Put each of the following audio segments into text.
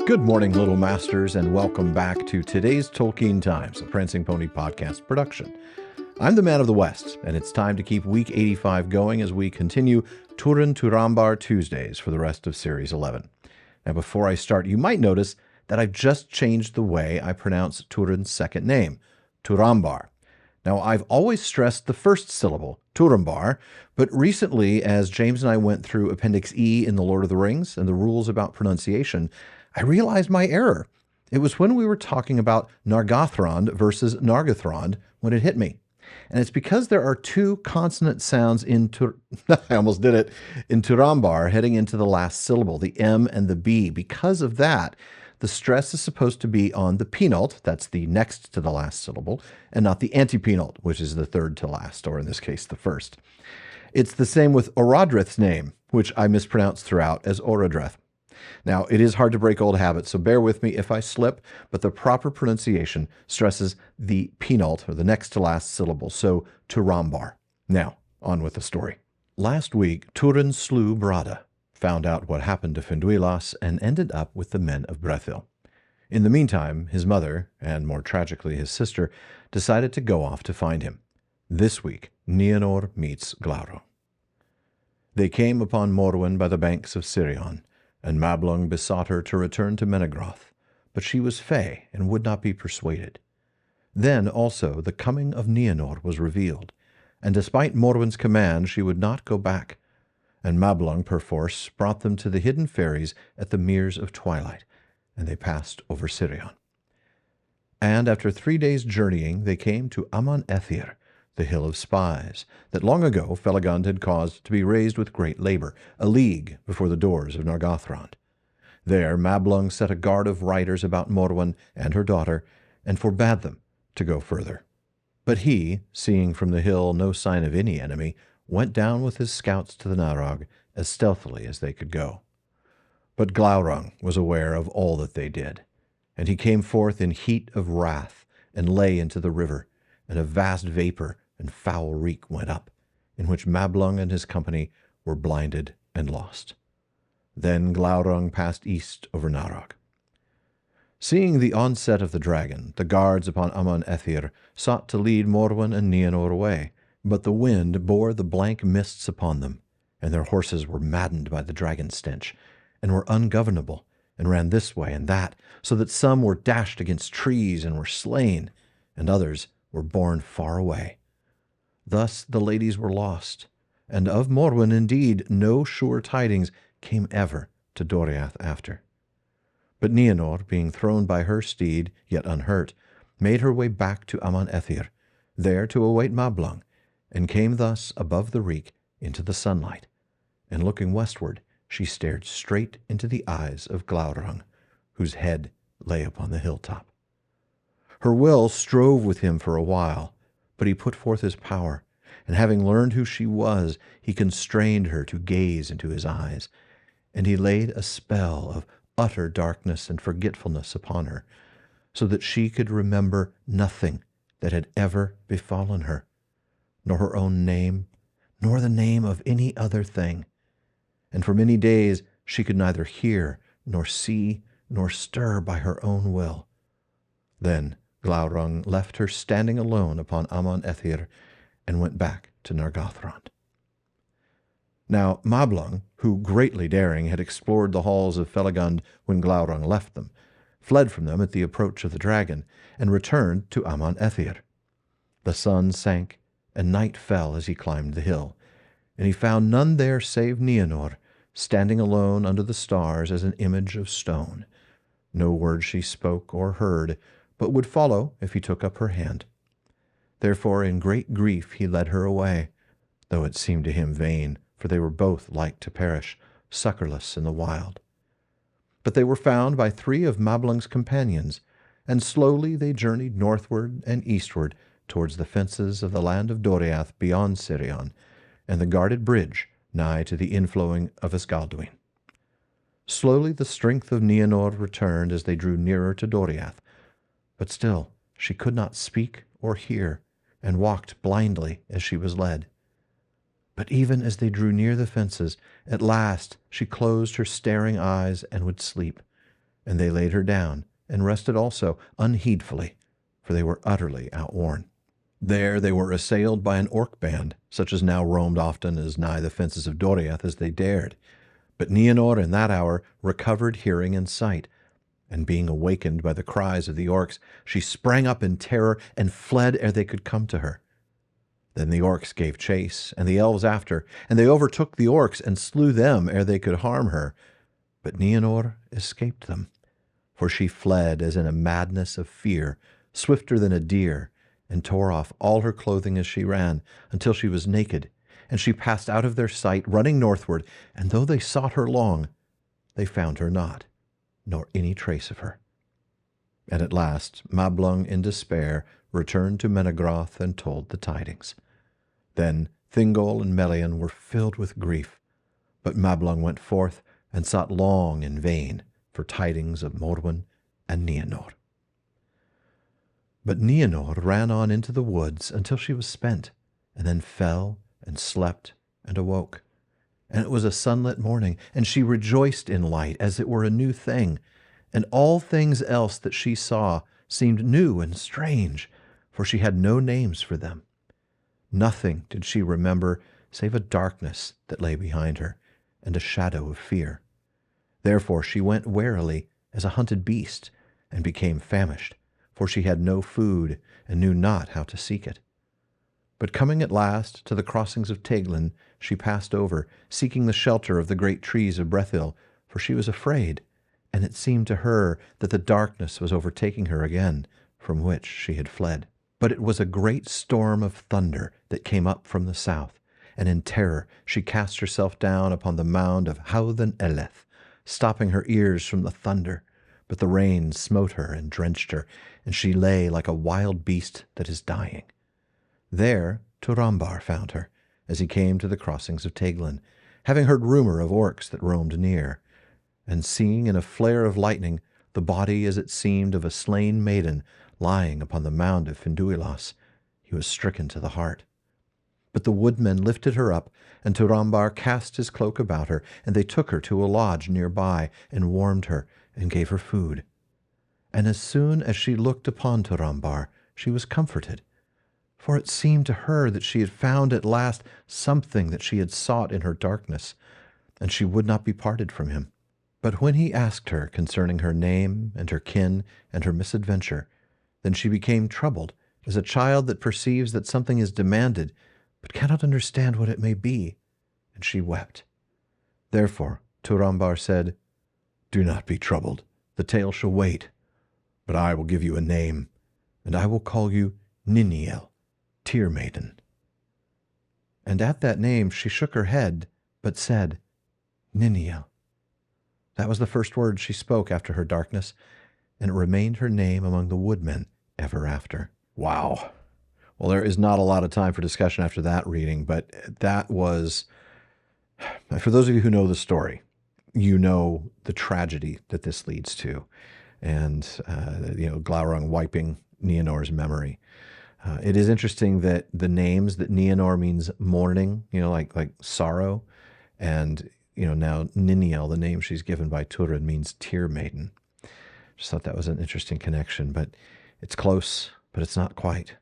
Good morning, Little Masters, and welcome back to today's Tolkien Times, a Prancing Pony podcast production. I'm the Man of the West, and it's time to keep Week 85 going as we continue Túrin Turambar Tuesdays for the rest of Series 11. Now, before I start, you might notice that I've just changed the way I pronounce Túrin's second name, Turambar. Now, I've always stressed the first syllable, Turambar, but recently, as James and I went through Appendix E in The Lord of the Rings and the rules about pronunciation, I realized my error. It was when we were talking about Nargothrond versus Nargothrond when it hit me. And it's because there are two consonant sounds in I almost did it, in Turambar heading into the last syllable, the M and the B. Because of that, the stress is supposed to be on the penult, that's the next to the last syllable, and not the antepenult, which is the third to last, or in this case, the first. It's the same with Orodreth's name, which I mispronounced throughout as Orodreth. Now, it is hard to break old habits, so bear with me if I slip, but the proper pronunciation stresses the penult, or the next to last syllable, so Turambar. Now, on with the story. Last week, Túrin slew Brada, found out what happened to Finduilas, and ended up with the men of Brethil. In the meantime, his mother, and more tragically his sister, decided to go off to find him. This week, Níenor meets Glaurung. They came upon Morwen by the banks of Sirion, and Mablung besought her to return to Menegroth, but she was fey and would not be persuaded. Then also the coming of Níenor was revealed, and despite Morwen's command she would not go back, and Mablung perforce brought them to the hidden ferries at the Meres of Twilight, and they passed over Sirion. And after 3 days' journeying they came to Amon Ethir, the Hill of Spies, that long ago Felagund had caused to be raised with great labor, a league before the doors of Nargothrond. There Mablung set a guard of riders about Morwen and her daughter, and forbade them to go further. But he, seeing from the hill no sign of any enemy, went down with his scouts to the Narog as stealthily as they could go. But Glaurung was aware of all that they did, and he came forth in heat of wrath, and lay into the river, and a vast vapor and foul reek went up, in which Mablung and his company were blinded and lost. Then Glaurung passed east over Narog. Seeing the onset of the dragon, the guards upon Amon Ethir sought to lead Morwen and Níenor away, but the wind bore the blank mists upon them, and their horses were maddened by the dragon stench, and were ungovernable, and ran this way and that, so that some were dashed against trees and were slain, and others were borne far away. Thus the ladies were lost, and of Morwen indeed no sure tidings came ever to Doriath after. But Níenor, being thrown by her steed, yet unhurt, made her way back to Amon Ethir, there to await Mablung, and came thus above the reek into the sunlight, and looking westward, she stared straight into the eyes of Glaurung, whose head lay upon the hilltop. Her will strove with him for a while, but he put forth his power, and having learned who she was, he constrained her to gaze into his eyes, and he laid a spell of utter darkness and forgetfulness upon her, so that she could remember nothing that had ever befallen her, nor her own name, nor the name of any other thing. And for many days she could neither hear, nor see, nor stir by her own will. Then Glaurung left her standing alone upon Amon Ethir, and went back to Nargothrond. Now Mablung, who greatly daring had explored the halls of Felagund when Glaurung left them, fled from them at the approach of the dragon, and returned to Amon Ethir. The sun sank, and night fell as he climbed the hill, and he found none there save Níenor, standing alone under the stars as an image of stone. No word she spoke or heard, but would follow if he took up her hand. Therefore in great grief he led her away, though it seemed to him vain, for they were both like to perish, succorless in the wild. But they were found by 3 of Mablung's companions, and slowly they journeyed northward and eastward towards the fences of the land of Doriath beyond Sirion, and the guarded bridge nigh to the inflowing of Escalduin. Slowly the strength of Níenor returned as they drew nearer to Doriath, but still she could not speak or hear, and walked blindly as she was led. But even as they drew near the fences, at last she closed her staring eyes and would sleep, And they laid her down, and rested also, unheedfully, for they were utterly outworn. There they were assailed by an orc band, such as now roamed often as nigh the fences of Doriath as they dared. But Níenor in that hour recovered hearing and sight, and being awakened by the cries of the orcs, she sprang up in terror and fled ere they could come to her. Then the orcs gave chase, and the elves after, and they overtook the orcs and slew them ere they could harm her. But Níenor escaped them, for she fled as in a madness of fear, swifter than a deer, and tore off all her clothing as she ran, until she was naked, and she passed out of their sight, running northward, and though they sought her long, they found her not, nor any trace of her. And at last Mablung, in despair, returned to Menegroth and told the tidings. Then Thingol and Melian were filled with grief, but Mablung went forth and sought long in vain for tidings of Morwen and Níenor. But Níenor ran on into the woods until she was spent, and then fell and slept and awoke. And it was a sunlit morning, and she rejoiced in light as it were a new thing, and all things else that she saw seemed new and strange, for she had no names for them. Nothing did she remember save a darkness that lay behind her, and a shadow of fear. Therefore she went warily as a hunted beast, and became famished, for she had no food, and knew not how to seek it. But coming at last to the crossings of Teglin, she passed over, seeking the shelter of the great trees of Brethil, for she was afraid, and it seemed to her that the darkness was overtaking her again, from which she had fled. But it was a great storm of thunder that came up from the south, and in terror she cast herself down upon the mound of Howthan Eleth, stopping her ears from the thunder. But the rain smote her and drenched her, and she lay like a wild beast that is dying. There Turambar found her, as he came to the crossings of Teglin, having heard rumor of orcs that roamed near, and seeing in a flare of lightning the body, as it seemed, of a slain maiden lying upon the mound of Finduilas, he was stricken to the heart. But the woodmen lifted her up, and Turambar cast his cloak about her, and they took her to a lodge near by, and warmed her, and gave her food. And as soon as she looked upon Turambar, she was comforted, for it seemed to her that she had found at last something that she had sought in her darkness, and she would not be parted from him. But when he asked her concerning her name and her kin and her misadventure, then she became troubled, as a child that perceives that something is demanded, but cannot understand what it may be, and she wept. Therefore Turambar said, "Do not be troubled, the tale shall wait, but I will give you a name, and I will call you Níniel, Tear Maiden." And at that name she shook her head, but said, "Níniel." That was the first word she spoke after her darkness, and it remained her name among the woodmen ever after. Wow. Well, there is not a lot of time for discussion after that reading, but that was, for those of you who know the story, you know the tragedy that this leads to, and Glaurung wiping Níenor's memory. It is interesting that the names that Níenor means mourning, like sorrow, and now Níniel, the name she's given by Túrin, means tear maiden. Just thought that was an interesting connection, but it's close, but it's not quite.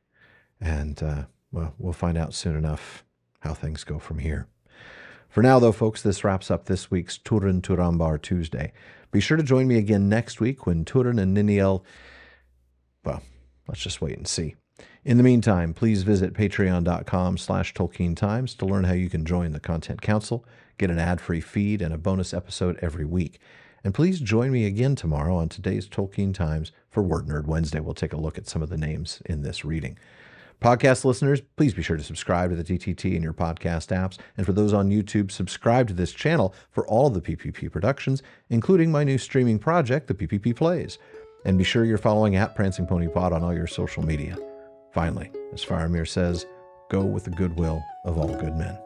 And we'll find out soon enough how things go from here. For now, though, folks, this wraps up this week's Túrin Turambar Tuesday. Be sure to join me again next week when Túrin and Níniel, well, let's just wait and see. In the meantime, please visit patreon.com/TolkienTimes to learn how you can join the Content Council, get an ad-free feed, and a bonus episode every week. And please join me again tomorrow on today's Tolkien Times for Word Nerd Wednesday. We'll take a look at some of the names in this reading. Podcast listeners, please be sure to subscribe to the TTT in your podcast apps. And for those on YouTube, subscribe to this channel for all of the PPP productions, including my new streaming project, The PPP Plays. And be sure you're following @PrancingPonyPod on all your social media. Finally, as Faramir says, go with the goodwill of all good men.